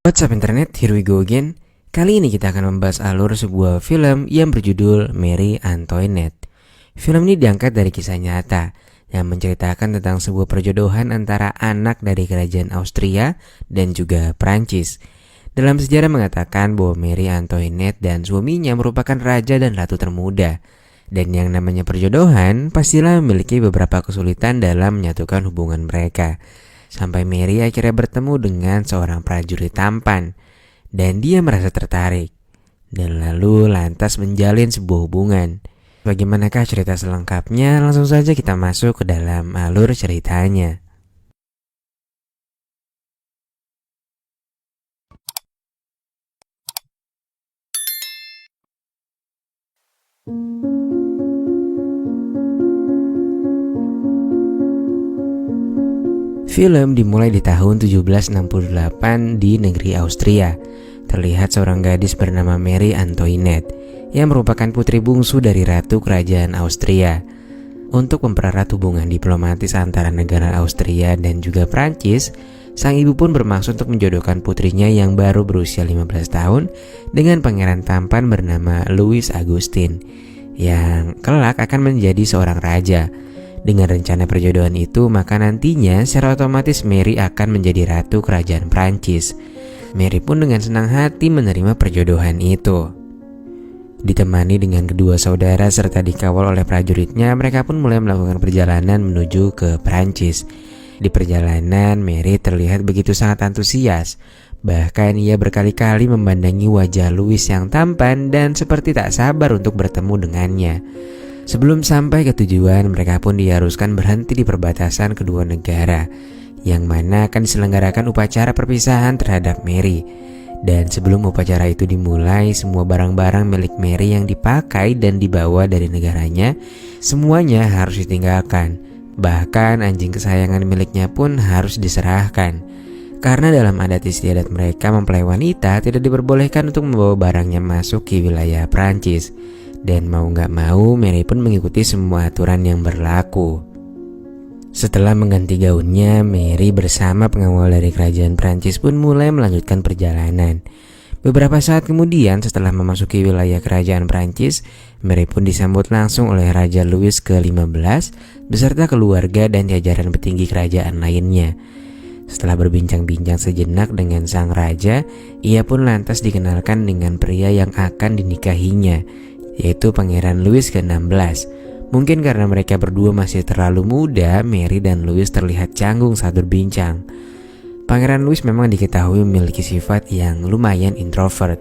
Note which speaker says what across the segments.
Speaker 1: What's up internet, here we go again. Kali ini kita akan membahas alur sebuah film yang berjudul Marie Antoinette. Film ini diangkat dari kisah nyata yang menceritakan tentang sebuah perjodohan antara anak dari kerajaan Austria dan juga Prancis. Dalam sejarah mengatakan bahwa Marie Antoinette dan suaminya merupakan raja dan ratu termuda. Dan yang namanya perjodohan pastilah memiliki beberapa kesulitan dalam menyatukan hubungan mereka. Sampai Marie akhirnya bertemu dengan seorang prajurit tampan dan dia merasa tertarik dan lalu lantas menjalin sebuah hubungan. Bagaimanakah cerita selengkapnya? Langsung saja kita masuk ke dalam alur ceritanya. Film dimulai di tahun 1768 di negeri Austria. Terlihat seorang gadis bernama Marie Antoinette yang merupakan putri bungsu dari ratu kerajaan Austria. Untuk mempererat hubungan diplomatis antara negara Austria dan juga Prancis, sang ibu pun bermaksud untuk menjodohkan putrinya yang baru berusia 15 tahun dengan pangeran tampan bernama Louis Augustin yang kelak akan menjadi seorang raja. Dengan rencana perjodohan itu, maka nantinya secara otomatis Marie akan menjadi ratu kerajaan Prancis. Marie pun dengan senang hati menerima perjodohan itu. Ditemani dengan kedua saudara serta dikawal oleh prajuritnya, mereka pun mulai melakukan perjalanan menuju ke Prancis. Di perjalanan, Marie terlihat begitu sangat antusias. Bahkan ia berkali-kali memandangi wajah Louis yang tampan dan seperti tak sabar untuk bertemu dengannya. Sebelum sampai ke tujuan, mereka pun diharuskan berhenti di perbatasan kedua negara, yang mana akan diselenggarakan upacara perpisahan terhadap Marie. Dan sebelum upacara itu dimulai, semua barang-barang milik Marie yang dipakai dan dibawa dari negaranya, semuanya harus ditinggalkan. Bahkan anjing kesayangan miliknya pun harus diserahkan. Karena dalam adat istiadat mereka, mempelai wanita tidak diperbolehkan untuk membawa barangnya masuk ke wilayah Prancis. Dan mau gak mau, Marie pun mengikuti semua aturan yang berlaku. Setelah mengganti gaunnya, Marie bersama pengawal dari kerajaan Prancis pun mulai melanjutkan perjalanan. Beberapa saat kemudian, setelah memasuki wilayah kerajaan Prancis, Marie pun disambut langsung oleh Raja Louis ke-15 beserta keluarga dan jajaran petinggi kerajaan lainnya. Setelah berbincang-bincang sejenak dengan sang raja, ia pun lantas dikenalkan dengan pria yang akan dinikahinya, yaitu Pangeran Louis ke-16. Mungkin karena mereka berdua masih terlalu muda, Marie dan Louis terlihat canggung saat berbincang. Pangeran Louis memang diketahui memiliki sifat yang lumayan introvert.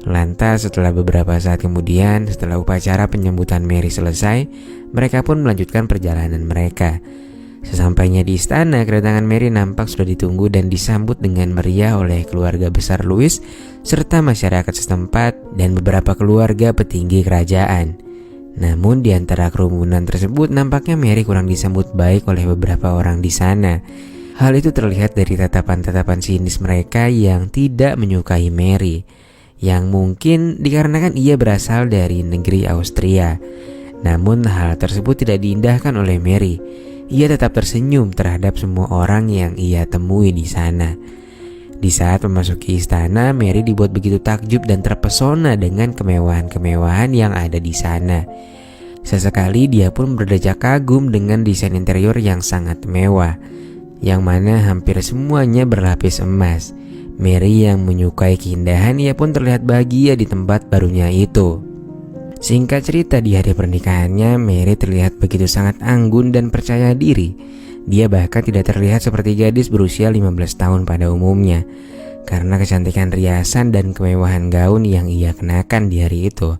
Speaker 1: Lantas setelah beberapa saat kemudian, setelah upacara penyambutan Marie selesai, mereka pun melanjutkan perjalanan mereka. Sesampainya di istana, kedatangan Marie nampak sudah ditunggu dan disambut dengan meriah oleh keluarga besar Louis serta masyarakat setempat dan beberapa keluarga petinggi kerajaan. Namun di antara kerumunan tersebut nampaknya Marie kurang disambut baik oleh beberapa orang di sana. Hal itu terlihat dari tatapan-tatapan sinis mereka yang tidak menyukai Marie, yang mungkin dikarenakan ia berasal dari negeri Austria. Namun hal tersebut tidak diindahkan oleh Marie. Ia tetap tersenyum terhadap semua orang yang ia temui di sana. Di saat memasuki istana, Marie dibuat begitu takjub dan terpesona dengan kemewahan-kemewahan yang ada di sana. Sesekali dia pun berdecak kagum dengan desain interior yang sangat mewah, yang mana hampir semuanya berlapis emas. Marie yang menyukai keindahan, ia pun terlihat bahagia di tempat barunya itu. Singkat cerita, di hari pernikahannya, Marie terlihat begitu sangat anggun dan percaya diri. Dia bahkan tidak terlihat seperti gadis berusia 15 tahun pada umumnya, karena kecantikan riasan dan kemewahan gaun yang ia kenakan di hari itu.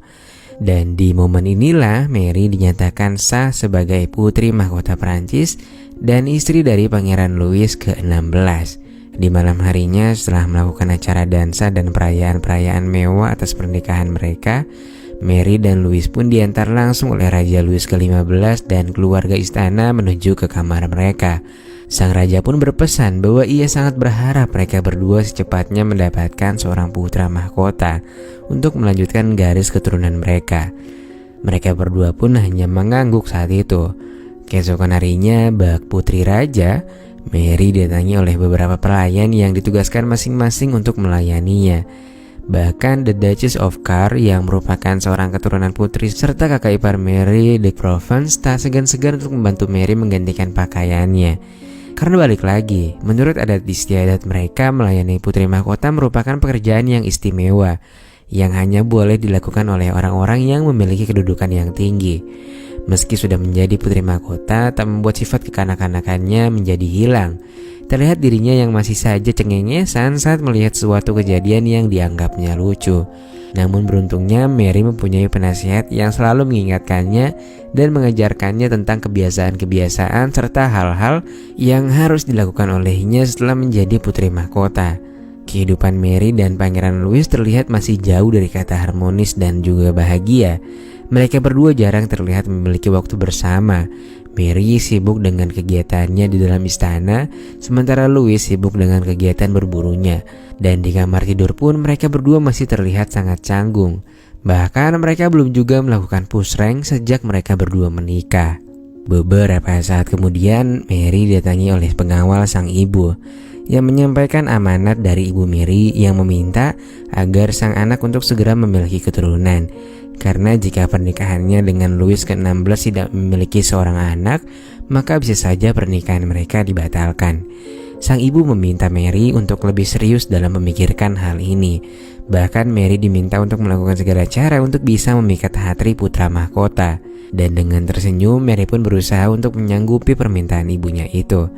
Speaker 1: Dan di momen inilah Marie dinyatakan sah sebagai putri mahkota Prancis dan istri dari Pangeran Louis ke-16. Di malam harinya, setelah melakukan acara dansa dan perayaan-perayaan mewah atas pernikahan mereka, Marie dan Louis pun diantar langsung oleh Raja Louis ke-15 dan keluarga istana menuju ke kamar mereka. Sang raja pun berpesan bahwa ia sangat berharap mereka berdua secepatnya mendapatkan seorang putra mahkota untuk melanjutkan garis keturunan mereka. Mereka berdua pun hanya mengangguk saat itu. Keesokan harinya, bak putri raja Mary didatangi oleh beberapa pelayan yang ditugaskan masing-masing untuk melayaninya. Bahkan The Duchess of Car yang merupakan seorang keturunan putri serta kakak ipar Mary, de Provence, tak segan-segan untuk membantu Mary menggantikan pakaiannya. Karena balik lagi, menurut adat istiadat mereka, melayani putri mahkota merupakan pekerjaan yang istimewa yang hanya boleh dilakukan oleh orang-orang yang memiliki kedudukan yang tinggi. Meski sudah menjadi putri mahkota, tak membuat sifat kekanak-kanakannya menjadi hilang. Terlihat dirinya yang masih saja cengengesan saat melihat suatu kejadian yang dianggapnya lucu. Namun beruntungnya Mary mempunyai penasihat yang selalu mengingatkannya dan mengajarkannya tentang kebiasaan-kebiasaan serta hal-hal yang harus dilakukan olehnya setelah menjadi putri mahkota. Kehidupan Mary dan Pangeran Louis terlihat masih jauh dari kata harmonis dan juga bahagia. Mereka berdua jarang terlihat memiliki waktu bersama. Mary sibuk dengan kegiatannya di dalam istana, sementara Louis sibuk dengan kegiatan berburunya. Dan di kamar tidur pun mereka berdua masih terlihat sangat canggung. Bahkan mereka belum juga melakukan pusreng sejak mereka berdua menikah. Beberapa saat kemudian, Mary didatangi oleh pengawal sang ibu yang menyampaikan amanat dari ibu Mary yang meminta agar sang anak untuk segera memiliki keturunan. Karena jika pernikahannya dengan Louis ke-16 tidak memiliki seorang anak, maka bisa saja pernikahan mereka dibatalkan. Sang ibu meminta Mary untuk lebih serius dalam memikirkan hal ini. Bahkan Mary diminta untuk melakukan segala cara untuk bisa memikat hati putra mahkota. Dan dengan tersenyum, Mary pun berusaha untuk menyanggupi permintaan ibunya itu.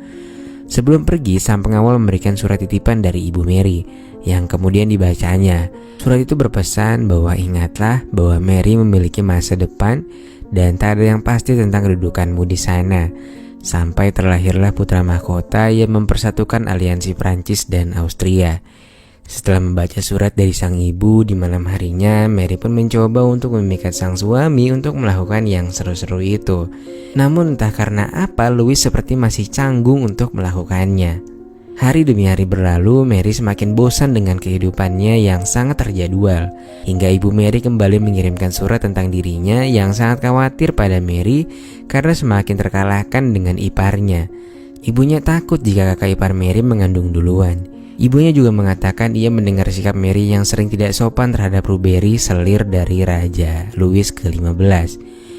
Speaker 1: Sebelum pergi, sang pengawal memberikan surat titipan dari ibu Mary yang kemudian dibacanya. Surat itu berpesan bahwa ingatlah bahwa Mary memiliki masa depan dan tak ada yang pasti tentang kedudukanmu di sana. Sampai terlahirlah putra mahkota yang mempersatukan aliansi Prancis dan Austria. Setelah membaca surat dari sang ibu di malam harinya, Mary pun mencoba untuk memikat sang suami untuk melakukan yang seru-seru itu. Namun entah karena apa, Louis seperti masih canggung untuk melakukannya. Hari demi hari berlalu, Mary semakin bosan dengan kehidupannya yang sangat terjadwal. Hingga ibu Mary kembali mengirimkan surat tentang dirinya yang sangat khawatir pada Mary karena semakin terkalahkan dengan iparnya. Ibunya takut jika kakak ipar Mary mengandung duluan. Ibunya juga mengatakan ia mendengar sikap Mary yang sering tidak sopan terhadap Rubery, selir dari Raja Louis ke-15.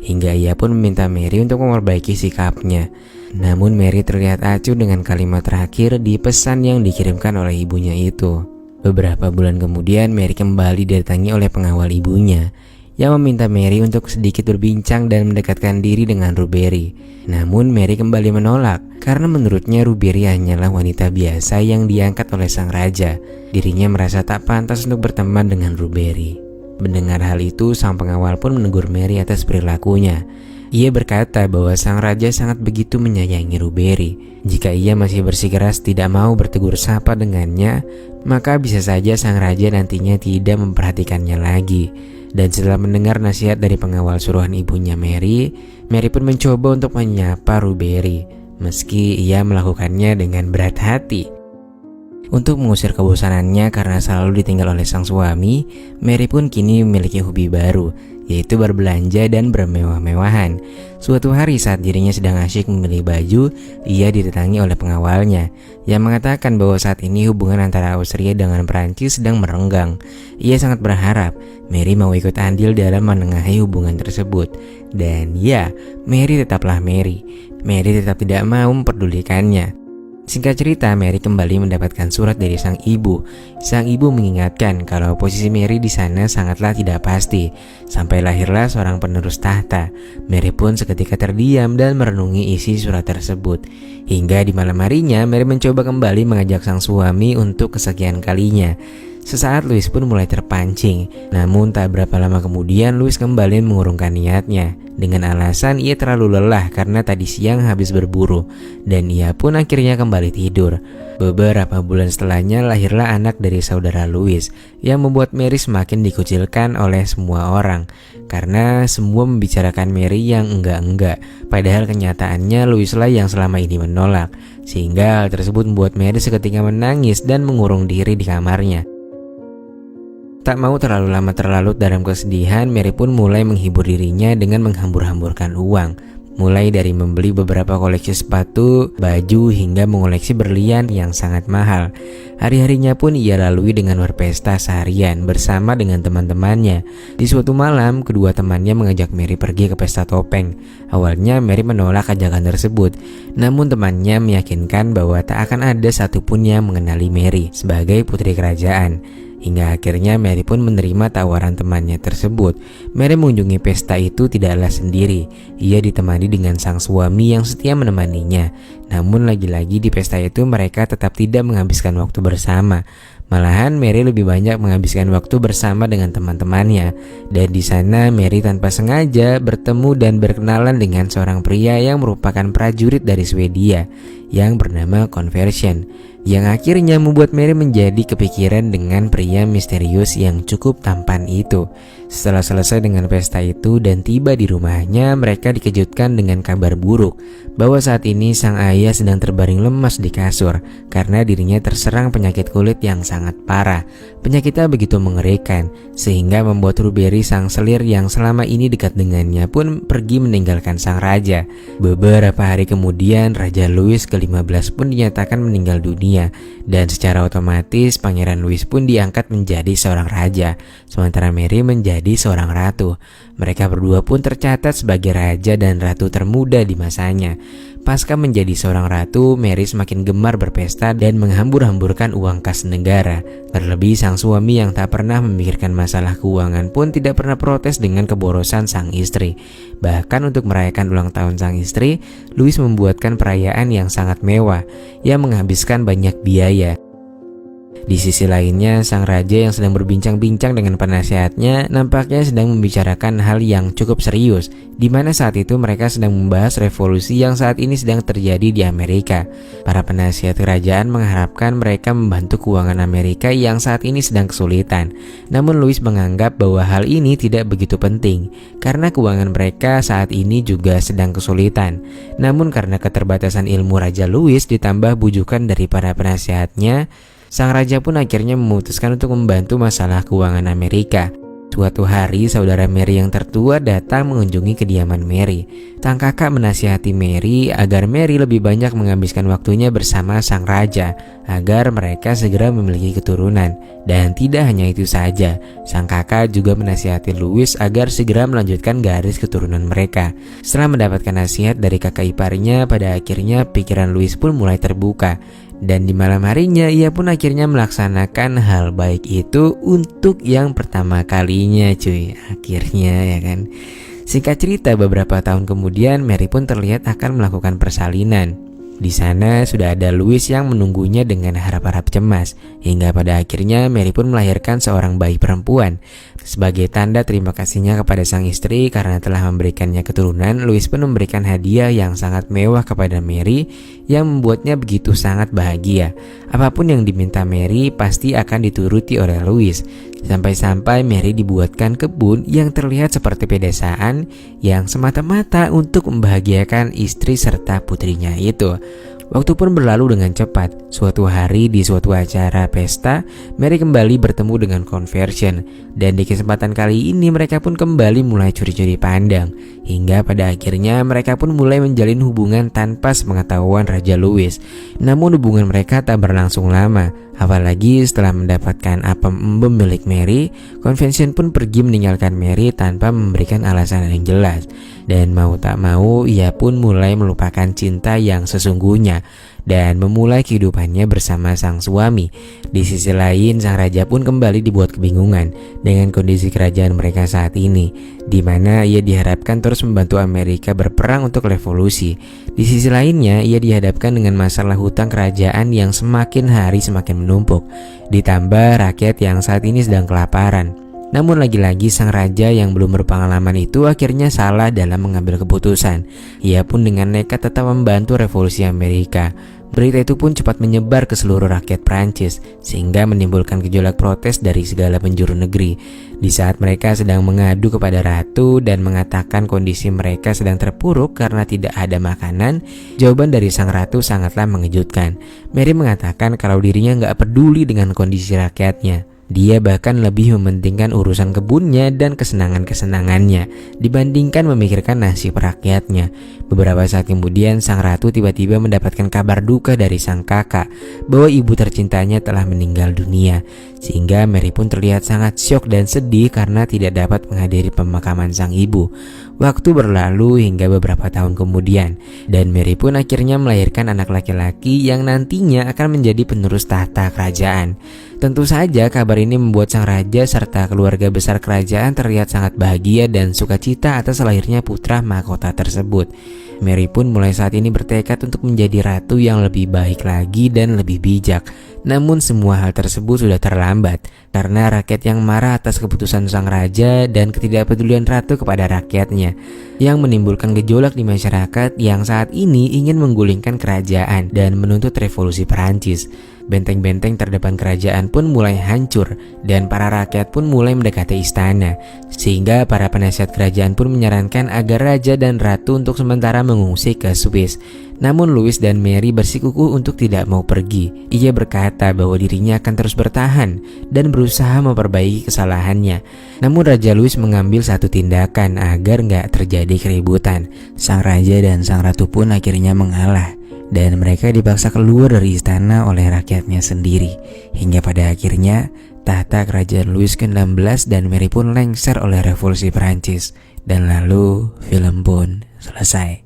Speaker 1: Hingga ia pun meminta Mary untuk memperbaiki sikapnya. Namun Mary terlihat acuh dengan kalimat terakhir di pesan yang dikirimkan oleh ibunya itu. Beberapa bulan kemudian Mary kembali didatangi oleh pengawal ibunya yang meminta Mary untuk sedikit berbincang dan mendekatkan diri dengan Rubery. Namun Mary kembali menolak karena menurutnya Rubery hanyalah wanita biasa yang diangkat oleh sang raja. Dirinya merasa tak pantas untuk berteman dengan Rubery. Mendengar hal itu, sang pengawal pun menegur Mary atas perilakunya. Ia berkata bahwa sang raja sangat begitu menyayangi Rubery. Jika ia masih bersikeras tidak mau bertegur sapa dengannya, maka bisa saja sang raja nantinya tidak memperhatikannya lagi. Dan setelah mendengar nasihat dari pengawal suruhan ibunya Mary, Mary pun mencoba untuk menyapa Rubery, meski ia melakukannya dengan berat hati. Untuk mengusir kebosanannya karena selalu ditinggal oleh sang suami, Mary pun kini memiliki hobi baru, yaitu berbelanja dan bermewah-mewahan. Suatu hari saat dirinya sedang asyik memilih baju, ia didatangi oleh pengawalnya yang mengatakan bahwa saat ini hubungan antara Austria dengan Prancis sedang merenggang. Ia sangat berharap Mary mau ikut andil dalam menengahi hubungan tersebut. Dan ya, Mary tetaplah Mary. Mary tetap tidak mau memperdulikannya. Singkat cerita, Mary kembali mendapatkan surat dari sang ibu. Sang ibu mengingatkan kalau posisi Mary di sana sangatlah tidak pasti. Sampai lahirlah seorang penerus tahta. Mary pun seketika terdiam dan merenungi isi surat tersebut. Hingga di malam harinya, Mary mencoba kembali mengajak sang suami untuk kesekian kalinya. Sesaat Louis pun mulai terpancing. Namun tak berapa lama kemudian Louis kembali mengurungkan niatnya dengan alasan ia terlalu lelah karena tadi siang habis berburu. Dan ia pun akhirnya kembali tidur. Beberapa bulan setelahnya lahirlah anak dari saudara Louis yang membuat Mary semakin dikucilkan oleh semua orang karena semua membicarakan Mary yang enggak-enggak. Padahal kenyataannya Louis lah yang selama ini menolak. Sehingga hal tersebut membuat Mary seketika menangis dan mengurung diri di kamarnya. Tak mau terlalu lama terlarut dalam kesedihan, Mary pun mulai menghibur dirinya dengan menghambur-hamburkan uang. mulai dari membeli beberapa koleksi sepatu, baju, hingga mengoleksi berlian yang sangat mahal. Hari-harinya pun ia lalui dengan berpesta seharian bersama dengan teman-temannya. Di suatu malam, kedua temannya mengajak Mary pergi ke pesta topeng. Awalnya Mary menolak ajakan tersebut, namun temannya meyakinkan bahwa tak akan ada satupun yang mengenali Mary sebagai putri kerajaan. Hingga akhirnya Mary pun menerima tawaran temannya tersebut. Mary mengunjungi pesta itu tidaklah sendiri. Ia ditemani dengan sang suami yang setia menemaninya. Namun lagi-lagi di pesta itu mereka tetap tidak menghabiskan waktu bersama. Malahan Mary lebih banyak menghabiskan waktu bersama dengan teman-temannya. Dan di sana Mary tanpa sengaja bertemu dan berkenalan dengan seorang pria yang merupakan prajurit dari Swedia yang bernama Conversion, yang akhirnya membuat Mary menjadi kepikiran dengan pria misterius yang cukup tampan itu. Setelah selesai dengan pesta itu dan tiba di rumahnya, mereka dikejutkan dengan kabar buruk bahwa saat ini sang ayah sedang terbaring lemas di kasur karena dirinya terserang penyakit kulit yang sangat parah. Penyakitnya begitu mengerikan sehingga membuat Rubery, sang selir yang selama ini dekat dengannya, pun pergi meninggalkan sang raja. Beberapa hari kemudian Raja Louis ke-15 pun dinyatakan meninggal dunia, dan secara otomatis Pangeran Louis pun diangkat menjadi seorang raja, sementara Mary menjadi seorang ratu. Mereka berdua pun tercatat sebagai raja dan ratu termuda di masanya. Pasca menjadi seorang ratu, Mary semakin gemar berpesta dan menghambur-hamburkan uang kas negara. Terlebih sang suami yang tak pernah memikirkan masalah keuangan pun tidak pernah protes dengan keborosan sang istri. Bahkan untuk merayakan ulang tahun sang istri, Louis membuatkan perayaan yang sangat mewah yang menghabiskan banyak biaya. Di sisi lainnya, sang raja yang sedang berbincang-bincang dengan penasehatnya nampaknya sedang membicarakan hal yang cukup serius, di mana saat itu mereka sedang membahas revolusi yang saat ini sedang terjadi di Amerika. Para penasihat kerajaan mengharapkan mereka membantu keuangan Amerika yang saat ini sedang kesulitan. Namun Louis menganggap bahwa hal ini tidak begitu penting karena keuangan mereka saat ini juga sedang kesulitan. Namun karena keterbatasan ilmu Raja Louis ditambah bujukan dari para penasihatnya, sang raja pun akhirnya memutuskan untuk membantu masalah keuangan Amerika. Suatu hari saudara Mary yang tertua datang mengunjungi kediaman Mary. Sang kakak menasihati Mary agar Mary lebih banyak menghabiskan waktunya bersama sang raja agar mereka segera memiliki keturunan. Dan tidak hanya itu saja, sang kakak juga menasihati Louis agar segera melanjutkan garis keturunan mereka. Setelah mendapatkan nasihat dari kakak iparnya, pada akhirnya pikiran Louis pun mulai terbuka. Dan di malam harinya ia pun akhirnya melaksanakan hal baik itu untuk yang pertama kalinya, cuy. Akhirnya, ya kan. Singkat cerita, beberapa tahun kemudian Mary pun terlihat akan melakukan persalinan. Di sana sudah ada Louis yang menunggunya dengan harap-harap cemas, hingga pada akhirnya Mary pun melahirkan seorang bayi perempuan. Sebagai tanda terima kasihnya kepada sang istri karena telah memberikannya keturunan, Louis pun memberikan hadiah yang sangat mewah kepada Mary yang membuatnya begitu sangat bahagia. Apapun yang diminta Mary pasti akan dituruti oleh Louis. Sampai-sampai Mary dibuatkan kebun yang terlihat seperti pedesaan yang semata-mata untuk membahagiakan istri serta putrinya itu. Waktu pun berlalu dengan cepat. Suatu hari di suatu acara pesta, Mary kembali bertemu dengan Conversion. Dan di kesempatan kali ini mereka pun kembali mulai curi-curi pandang. Hingga pada akhirnya mereka pun mulai menjalin hubungan tanpa sepengetahuan Raja Louis. Namun hubungan mereka tak berlangsung lama. Apalagi setelah mendapatkan apem-empem milik Mary, Conversion pun pergi meninggalkan Mary tanpa memberikan alasan yang jelas. Dan mau tak mau ia pun mulai melupakan cinta yang sesungguhnya dan memulai kehidupannya bersama sang suami. Di sisi lain, sang raja pun kembali dibuat kebingungan dengan kondisi kerajaan mereka saat ini, di mana ia diharapkan terus membantu Amerika berperang untuk revolusi. Di sisi lainnya, ia dihadapkan dengan masalah hutang kerajaan yang semakin hari semakin menumpuk, ditambah rakyat yang saat ini sedang kelaparan. Namun lagi-lagi sang raja yang belum berpengalaman itu akhirnya salah dalam mengambil keputusan. Ia pun dengan nekat tetap membantu revolusi Amerika. Berita itu pun cepat menyebar ke seluruh rakyat Prancis sehingga menimbulkan gejolak protes dari segala penjuru negeri. Di saat mereka sedang mengadu kepada ratu dan mengatakan kondisi mereka sedang terpuruk karena tidak ada makanan, jawaban dari sang ratu sangatlah mengejutkan. Mary mengatakan kalau dirinya nggak peduli dengan kondisi rakyatnya. Dia bahkan lebih mementingkan urusan kebunnya dan kesenangan-kesenangannya dibandingkan memikirkan nasib rakyatnya. Beberapa saat kemudian sang ratu tiba-tiba mendapatkan kabar duka dari sang kakak bahwa ibu tercintanya telah meninggal dunia. Sehingga Mary pun terlihat sangat syok dan sedih karena tidak dapat menghadiri pemakaman sang ibu. Waktu berlalu hingga beberapa tahun kemudian, dan Mary pun akhirnya melahirkan anak laki-laki yang nantinya akan menjadi penerus tahta kerajaan. Tentu saja kabar ini membuat sang raja serta keluarga besar kerajaan terlihat sangat bahagia dan sukacita atas lahirnya putra mahkota tersebut. Mary pun mulai saat ini bertekad untuk menjadi ratu yang lebih baik lagi dan lebih bijak. Namun semua hal tersebut sudah terlambat karena rakyat yang marah atas keputusan sang raja dan ketidakpedulian ratu kepada rakyatnya, yang menimbulkan gejolak di masyarakat yang saat ini ingin menggulingkan kerajaan dan menuntut revolusi Perancis. Benteng-benteng terdepan kerajaan pun mulai hancur dan para rakyat pun mulai mendekati istana, sehingga para penasihat kerajaan pun menyarankan agar raja dan ratu untuk sementara mengungsi ke Swiss. Namun Louis dan Mary bersikukuh untuk tidak mau pergi. Ia berkata bahwa dirinya akan terus bertahan dan berusaha memperbaiki kesalahannya. Namun Raja Louis mengambil satu tindakan agar nggak terjadi keributan. Sang raja dan sang ratu pun akhirnya mengalah, dan mereka dipaksa keluar dari istana oleh rakyatnya sendiri. Hingga pada akhirnya tahta kerajaan Louis ke-16 dan Mary pun lengser oleh revolusi Perancis. Dan lalu film pun selesai.